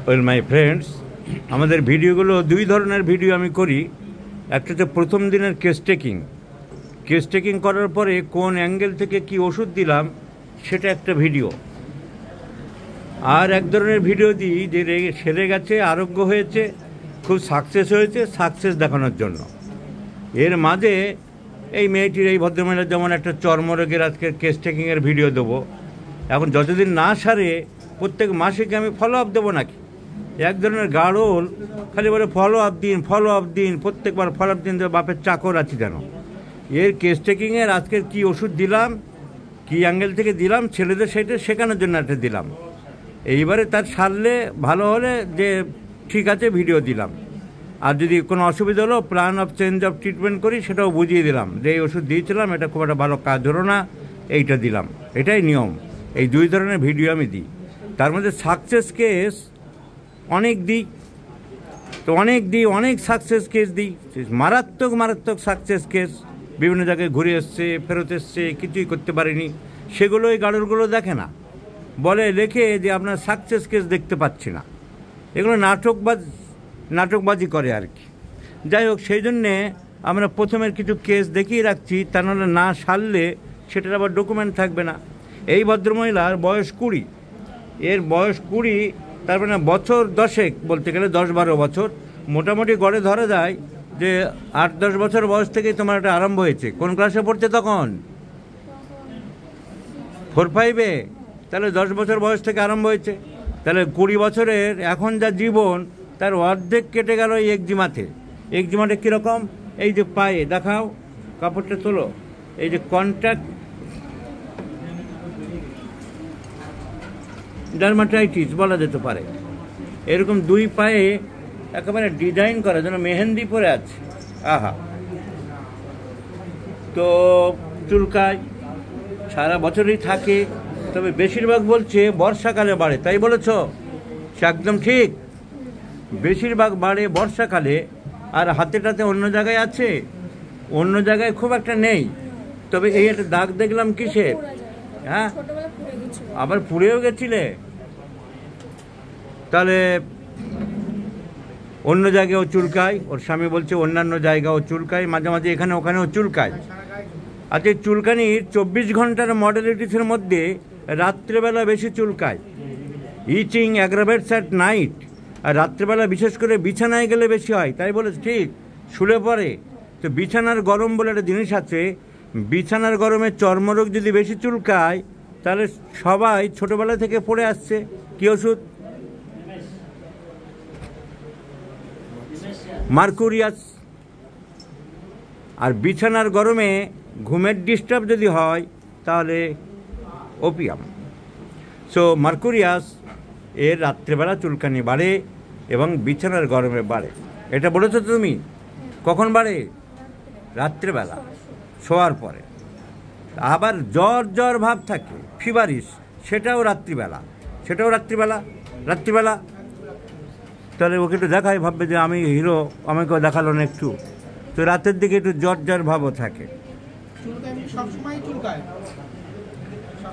Well my friends, আমাদের ভিডিওগুলো দুই ধরনের ভিডিও আমি করি। একটা হচ্ছে প্রথম দিনের কেস টেকিং করার পরে কোন অ্যাঙ্গেল থেকে কি ওষুধ দিলাম সেটা একটা ভিডিও। আর এক ধরনের ভিডিও দিই যে সেরে গেছে, আরোগ্য হয়েছে, খুব সাকসেস হয়েছে, সাকসেস দেখানোর জন্য। এর মাঝে এই মেয়েটির, এই ভদ্রমহিলার যেমন একটা চর্মরোগের আজকে কেস টেকিংয়ের ভিডিও দেবো। এখন যতদিন না সারে প্রত্যেক মাসে কি আমি ফলো আপ দেবো নাকি? এক ধরনের গাড়ল, খালি বলে ফলো আপ দিন, প্রত্যেকবার ফলো আপ দিন, বাপের চাকর আছি যেন। এর কেস টেকিংয়ের আজকের কি ওষুধ দিলাম, কি অ্যাঙ্গেল থেকে দিলাম, ছেলেদের সেটা শেখানোর জন্য একটা দিলাম। এইবারে তার সারলে ভালো হলে যে ঠিক আছে ভিডিও দিলাম, আর যদি কোনো অসুবিধা হলো plan of change of treatment করি সেটাও বুঝিয়ে দিলাম যে এই ওষুধ দিয়েছিলাম, এটা খুব একটা ভালো কাজ হলো না, এইটা দিলাম। এটাই নিয়ম। এই দুই ধরনের ভিডিও আমি দিই। তার মধ্যে সাকসেস কেস অনেক দিই, তো অনেক সাকসেস কেস দিই, মারাত্মক সাকসেস কেস। বিভিন্ন জায়গায় ঘুরে এসছে, ফেরত এসছে, কিছুই করতে পারেনি, সেগুলো এই গাড়লগুলো দেখে না, বলে লেখে যে আপনার সাকসেস কেস দেখতে পাচ্ছি না। এগুলো নাটকবাজি করে আর কি। যাই হোক, সেই জন্যে আমরা প্রথমের কিছু কেস দেখিয়ে রাখছি, তা নাহলে না সারলে সেটার আবার ডকুমেন্ট থাকবে না। এই ভদ্রমহিলার বয়স 20, এর বয়স 20, তার মানে বছর 10 বলতে গেলে 10-12 বছর মোটামুটি গড়ে ধরা যায় যে 8-10 বছর বয়স থেকেই তোমার একটা আরম্ভ হয়েছে। কোন ক্লাসে পড়ছে তখন? 4-5-এ। তাহলে 10 বছর বয়স থেকে আরম্ভ হয়েছে। তাহলে 20 বছরের এখন যা জীবন, তার অর্ধেক কেটে গেল এই একজিমাতে। কীরকম? এই যে পায়ে দেখাও, কাপড়টা তোলো, এই যে কন্ট্যাক্ট ডার্মাটাইটিস বলা যেতে পারে। এরকম দুই পায়ে একেবারে ডিজাইন করা যেন মেহেন্দি পরে আছে। আহা, তো চুলকায়, সারা বছরই থাকে, তবে বেশিরভাগ বলছে বর্ষাকালে বাড়ে। তাই বলেছ? সে একদম ঠিক। বেশিরভাগ বাড়ে বর্ষাকালে, আর হাতেটাতে অন্য জায়গায় আছে, অন্য জায়গায় খুব একটা নেই। তবে এই একটা দাগ দেখলাম কিসের? হ্যাঁ, আবার পুড়েও গেছিলে? তাহলে অন্য জায়গায়ও চুলকায়, ওর স্বামী বলছে অন্যান্য জায়গাও চুলকায়, মাঝে মাঝে এখানে ওখানেও চুলকায়। আচ্ছা, চুলকানির 24 ঘন্টার মডেলিটিসের মধ্যে রাত্রেবেলা বেশি চুলকায়। ইচিং অ্যাগ্রাভেটস অ্যাট নাইট, আর রাত্রেবেলা বিশেষ করে বিছানায় গেলে বেশি হয়। তাই বলেছে ঠিক, শুলে পরে। তো বিছানার গরম বলে একটা জিনিস আছে, বিছানার গরমে চর্মরোগ যদি বেশি চুলকায়, তাহলে সবাই ছোটোবেলা থেকে পড়ে আসছে কী ওষুধ? মার্কুরিয়াস। আর বিছানার গরমে ঘুমের ডিস্টার্ব যদি হয় তাহলে ওপিয়াম। সো মার্কুরিয়াস এর রাত্রেবেলা চুলকানি বাড়ে এবং বিছানার গরমে বাড়ে। এটা বলেছো তুমি? কখন বাড়ে? রাত্রেবেলা, শোয়ার পরে। আবার জ্বর ভাব থাকে, ফিভারিশ, সেটাও রাত্রিবেলা। তাহলে ওকে একটু দেখাই, ভাববে যে আমি হিরো, আমাকেও দেখালো না একটু। তো রাতের দিকে একটু জ্বর ভাবও থাকে।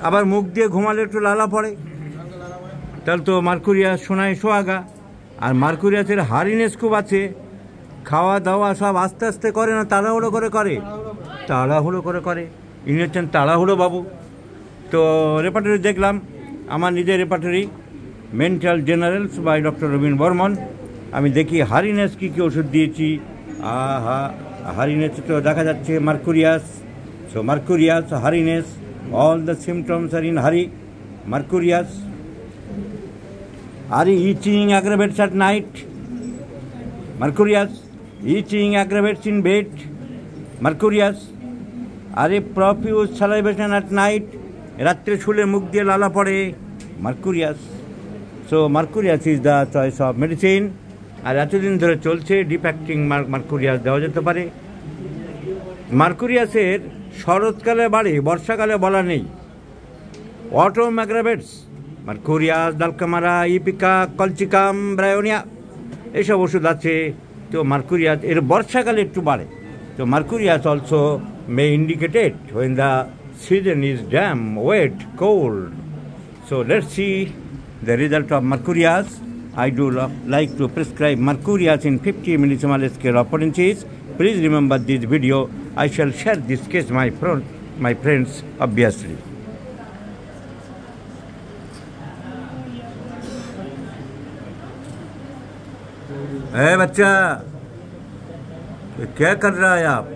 আবার মুখ দিয়ে ঘুমালে একটু লালা পড়ে, তাহলে তো মার্কুরিয়াস সোহাগা। আর মার্কুরিয়াসের হারিনেস খুব আছে, খাওয়া দাওয়া সব আস্তে আস্তে করে না, তাড়াহুড়ো করে করে। ইনি হচ্ছেন তাড়াহুড়ো বাবু। তো রেপার্টরি দেখলাম, আমার নিজের repertory, mental generals by doctor Rabin Barman. আমি দেখি হারিনেস কী ওষুধ দিয়েছি। আহা, হারিনেস তো দেখা যাচ্ছে Mercurius. So Mercurius, hoarseness, all the symptoms are in Mercurius. Are itching aggravates at night? Mercurius. Itching aggravates in bed? Mercurius. Are profuse salivation at night? রাত্রে শুলে মুখ দিয়ে লালা পড়ে? Mercurius. So Mercurius is the choice of medicine. আর এতদিন ধরে চলছে deep acting Mercurius দেওয়া যেতে পারে। মার্কুরিয়াসের শরৎকালে বাড়ে, বর্ষাকালে বলা নেই। Autumn aggravates, Mercurius, Dulcamara, Ipeca, Colchicum, Bryonia, এইসব ওষুধ আছে। তো মার্কুরিয়াস এর বর্ষাকালে একটু বাড়ে। তো Mercurius also May indicated when the season is damp, wet, cold. So let's see the result of Mercurius. I do like to prescribe mercuriasin 50 millisieverts scale of potencies. Please remember this video. I shall share this case my friends obviously. बच्चा क्या कर रहा है आप?